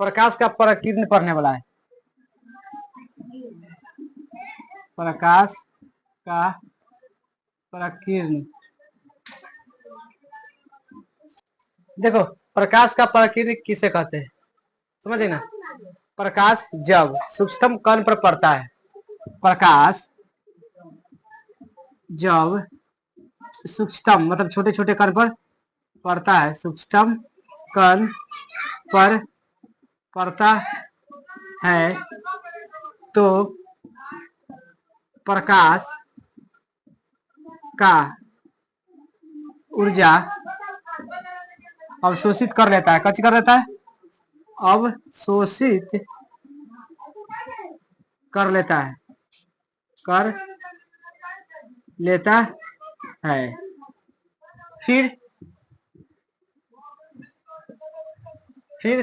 प्रकाश का प्रकीर्ण पढ़ने वाला है। प्रकाश का प्रकीर्ण, देखो प्रकाश का प्रकीर्ण किसे कहते हैं समझे ना। प्रकाश जब सूक्ष्म कण पर पड़ता है, प्रकाश जब सूक्ष्म मतलब छोटे छोटे कण पर पड़ता है, सूक्ष्म कण पर पड़ता है तो प्रकाश का ऊर्जा अवशोषित कर लेता है। कच्ची कर लेता है, अवशोषित कर लेता है, कर लेता है। फिर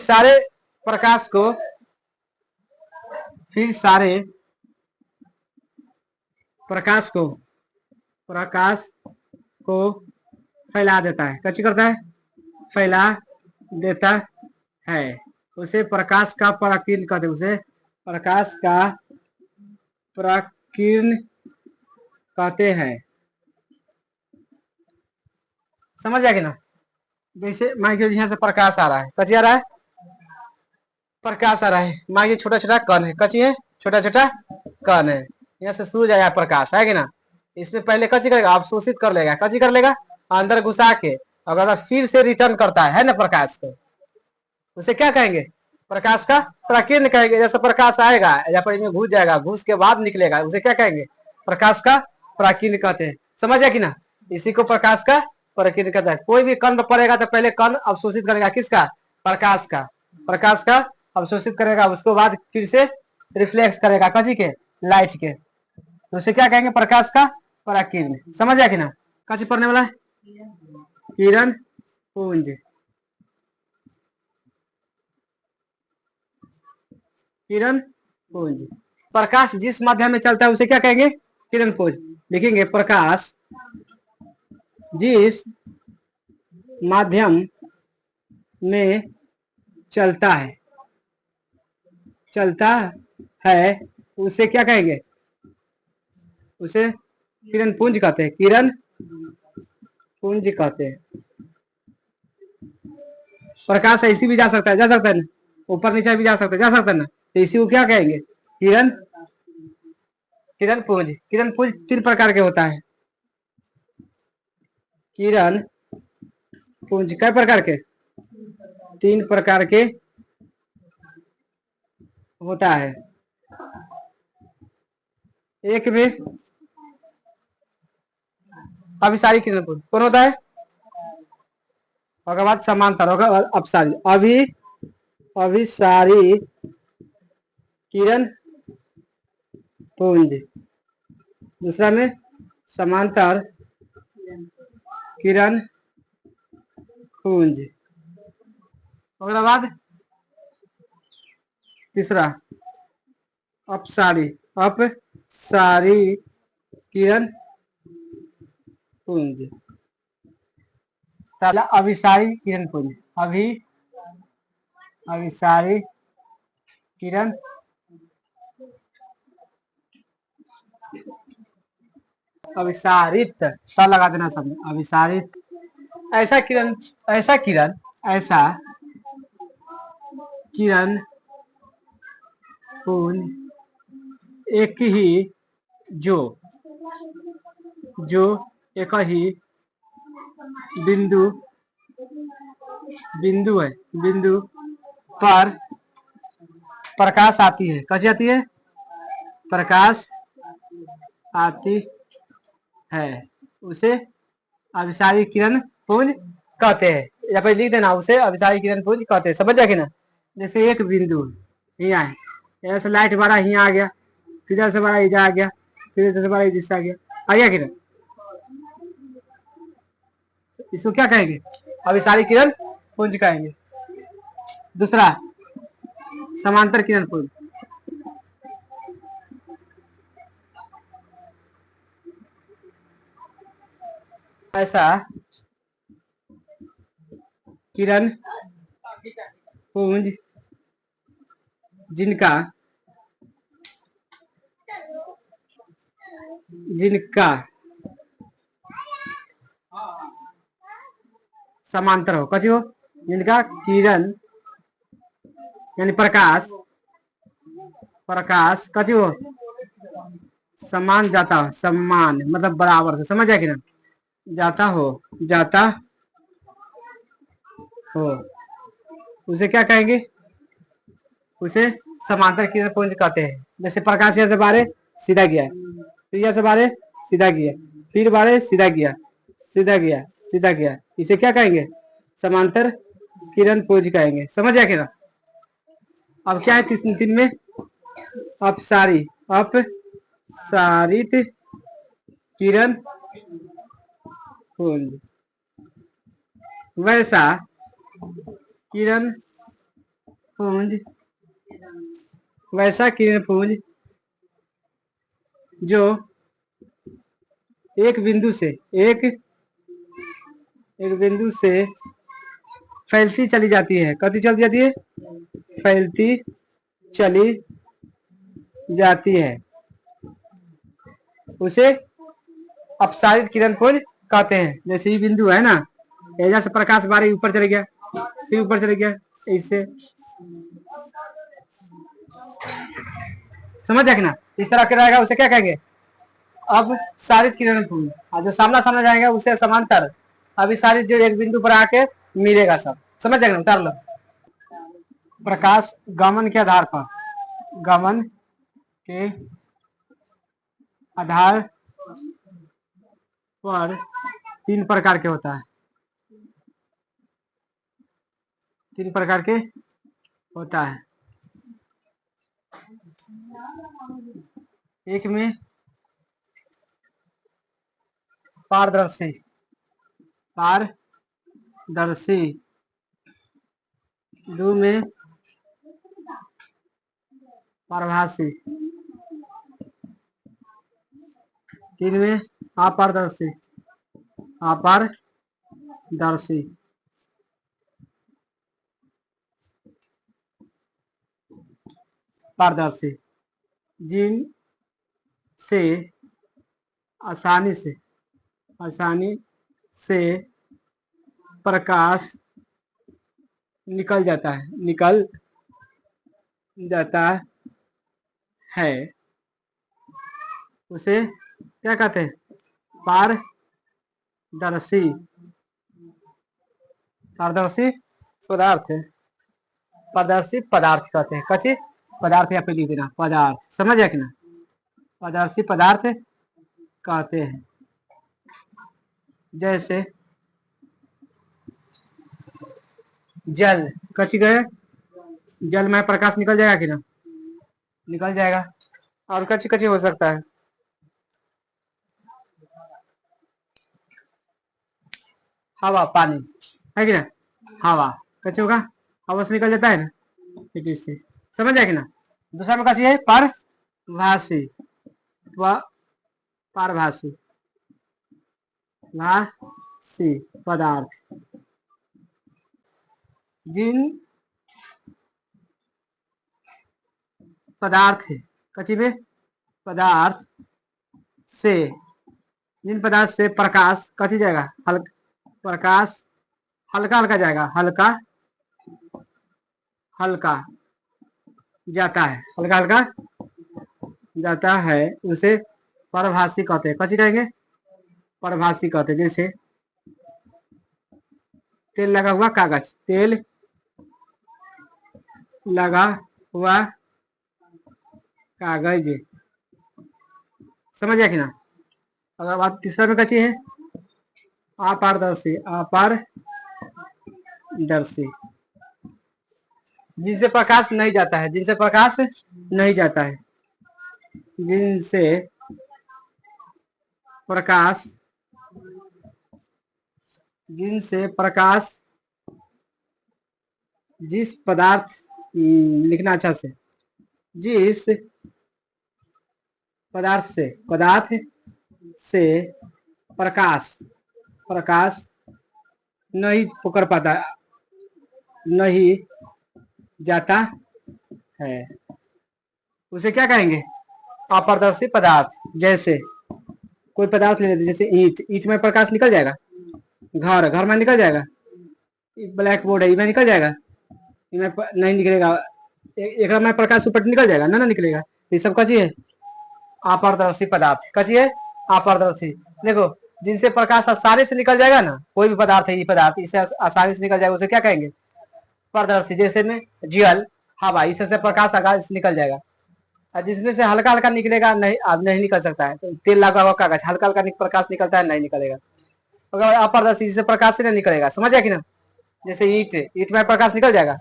सारे प्रकाश को, फिर सारे प्रकाश को फैला देता है। कच्ची करता है, फैला देता है। उसे प्रकाश का प्रकीर्ण कहते हैं। उसे प्रकाश का प्रकीर्ण कहते हैं। समझ आएगी ना। जैसे मान लीजिए यहाँ से प्रकाश आ रहा है, कच्ची आ रहा है, प्रकाश आ रहा है, मान लीजिए छोटा छोटा कण है, कच्ची है, छोटा छोटा कण है, यहाँ से सूरज आया प्रकाश है कि ना। इसमें पहले कच्ची करेगा, अवशोषित कर लेगा, कच्ची कर लेगा, अंदर घुसा के अगर फिर से रिटर्न करता है ना प्रकाश को, उसे क्या कहेंगे, प्रकाश का प्रकीर्ण कहेंगे। जैसे प्रकाश आएगा या पर में घुस जाएगा, घुस के बाद निकलेगा, उसे क्या कहेंगे, प्रकाश का प्रकीर्ण कहते हैं। समझ आया कि ना। इसी को प्रकाश का प्रकीर्ण कहता है। कोई भी कण पड़ेगा तो पहले कण अवशोषित करेगा, किसका, प्रकाश का, प्रकाश का अवशोषित करेगा, उसके बाद फिर से रिफ्लेक्स करेगा कथी के, लाइट के, तो उसे क्या कहेंगे, प्रकाश का प्रकीर्ण। समझ आया कि ना। कथी पढ़ने वाला है, किरण पुंज, किरण पुंज। प्रकाश जिस माध्यम में चलता है उसे क्या कहेंगे, किरण पुंज। लिखेंगे प्रकाश जिस माध्यम में चलता है उसे क्या कहेंगे, उसे किरण पुंज कहते हैं, किरण पुंज कहते हैं। प्रकाश ऐसी भी जा सकता है, जा सकता है ना, ऊपर नीचे भी जा सकता है, जा सकता है ना, तो इसी को क्या कहेंगे, किरण, किरण पुंज। किरण पुंज 3 प्रकार के होता है। किरण पुंज कै प्रकार के, 3 प्रकार के होता है। एक में अभिसारी किरण पुंज कौन होता है, बाद समांतर होगा, अपसारी, अभिसारी किरण पुंज। दूसरा में समांतर किरण पुंज। बाद तीसरा अपसारी, अपसारी किरण पुंज। पहला अभिसारी किरण पुंज, अभिसारी किरण अभिसारित लगा देना सब, अभिसारित। ऐसा किरण, ऐसा किरण, ऐसा किरण पुंज एक ही, जो एक ही बिंदु है, बिंदु पर प्रकाश आती है। कैसी आती है, प्रकाश आती है, उसे अभिसारी किरण पुंज कहते हैं। या फिर लिख देना, उसे अभिसारी किरण पुंज कहते हैं। समझ जाएगी ना। जैसे एक बिंदु यहाँ है, यहाँ से लाइट बड़ा यहाँ आ गया, फिर इधर से बड़ा इधर आ गया, फिर इधर से बड़ा इधर से आ गया कि ना, इसको क्या कहेंगे, अभिसारी किरण पुंज कहेंगे। दूसरा समांतर किरण पुंज, ऐसा किरण पुंज जिनका जिनका समांतर हो, कथी हो, जिनका किरण यानी प्रकाश, प्रकाश कथी हो, समान जाता हो, समान मतलब बराबर से, समझ आया कि ना, जाता हो, जाता हो, उसे क्या कहेंगे, उसे समांतर किरण पुंज कहते हैं। जैसे प्रकाश यहाँ से बाहर सीधा गया, फिर यहाँ से बाहर सीधा गया, फिर बाहर सीधा गया, सीधा गया, सीधा गया, इसे क्या कहेंगे, समांतर किरण पुंज कहेंगे। समझ आया कि ना। अब क्या है तीन में, अपसारित किरण पुंज, वैसा किरण पुंज, वैसा किरण पुंज जो एक बिंदु से फैलती चली जाती है, कती चली जाती है, फैलती चली जाती है, उसे अपसारित किरण पुंज कहते हैं। जैसे ये बिंदु है ना, यहाँ से प्रकाश बाहर ऊपर चले गया, फिर ऊपर चले गया, इससे समझ आए ना, इस तरह का रहेगा, उसे क्या कहेंगे, अब सारित किरण पुंज। और जो सामना सामना जाएगा उसे समांतर, अभी सारी जो एक बिंदु पर आके मिलेगा सब, समझ जाएगा, उतार लो। प्रकाश गमन के आधार पर, गमन के आधार पर तीन प्रकार के होता है, तीन प्रकार के होता है। एक में पारदर्शी, पारदर्शी, दो में पारभासी, तीन में अपारदर्शी, अपारदर्शी। पारदर्शी जिन से आसानी से प्रकाश निकल जाता है, उसे क्या कहते हैं, पारदर्शी, पारदर्शी पदार्थ है, पारदर्शी पदार्थ कहते हैं, कच्चे पदार्थ या फिर देना पदार्थ, समझ है कि ना, पारदर्शी पदार्थ कहते हैं। जैसे जल, कच्ची गए, जल में प्रकाश निकल जाएगा कि ना, निकल जाएगा। और कच्ची कच्ची हो सकता है, हवा, पानी है कि ना, हवा कच्ची होगा, हवा से निकल जाता है ना, से, समझ आए कि ना। दूसरा में कच्ची है पारभासी, पारभासी, भासी पदार्थ, जिन पदार्थ है, कच्ची में पदार्थ से, जिन पदार्थ से प्रकाश कच्ची जाएगा, प्रकाश हल्का हल्का जाएगा, हल्का हल्का जाता है, हल्का हल्का जाता है, उसे परभासी कहते हैं, कच्ची कहेंगे, परभासी कहते हैं। जैसे तेल लगा हुआ कागज, तेल लगा हुआ कागज, समझ आया कि ना। अगर बात तीसरा में कच्ची है अपारदर्शी, अपारदर्शी जिनसे प्रकाश नहीं जाता है, जिनसे प्रकाश नहीं जाता है, जिनसे प्रकाश, जिनसे प्रकाश, जिस पदार्थ, लिखना अच्छा से, जिस पदार्थ से प्रकाश नहीं पकड़ पाता, नहीं जाता है, उसे क्या कहेंगे? अपारदर्शी पदार्थ। जैसे कोई पदार्थ ले लेते, जैसे ईंट, ईंट में प्रकाश निकल जाएगा। घर, घर में निकल जाएगा। ब्लैक बोर्ड है, इसमें निकल जाएगा। इसमें नहीं निकलेगा। एक में प्रकाश ऊपर निकल जाएगा ना, ना निकलेगा। ये सब कची है? अपारदर्शी पदार्थ। कची है? अपारदर्शी। देखो, जिनसे प्रकाश आसानी से निकल जाएगा ना, कोई भी पदार्थ है, ये पदार्थ इसे आसानी से निकल जाएगा, उसे क्या कहेंगे? पारदर्शी। जैसे में जल, हवा, इससे प्रकाश आसानी से निकल जाएगा। और जिसमें से हल्का हल्का निकलेगा, नहीं नहीं निकल सकता है। तो तेल लगा हुआ कागज, हल्का हल्का प्रकाश निकलता है, नहीं निकलेगा। अगर अपारदर्शी, जिससे प्रकाश से नहीं निकलेगा। समझ आया कि ना? जैसे ईट, ईट में प्रकाश निकल जाएगा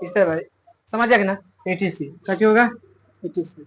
इस तरह। समझ आया कि ना? एटीसी सच होगा, एटीसी।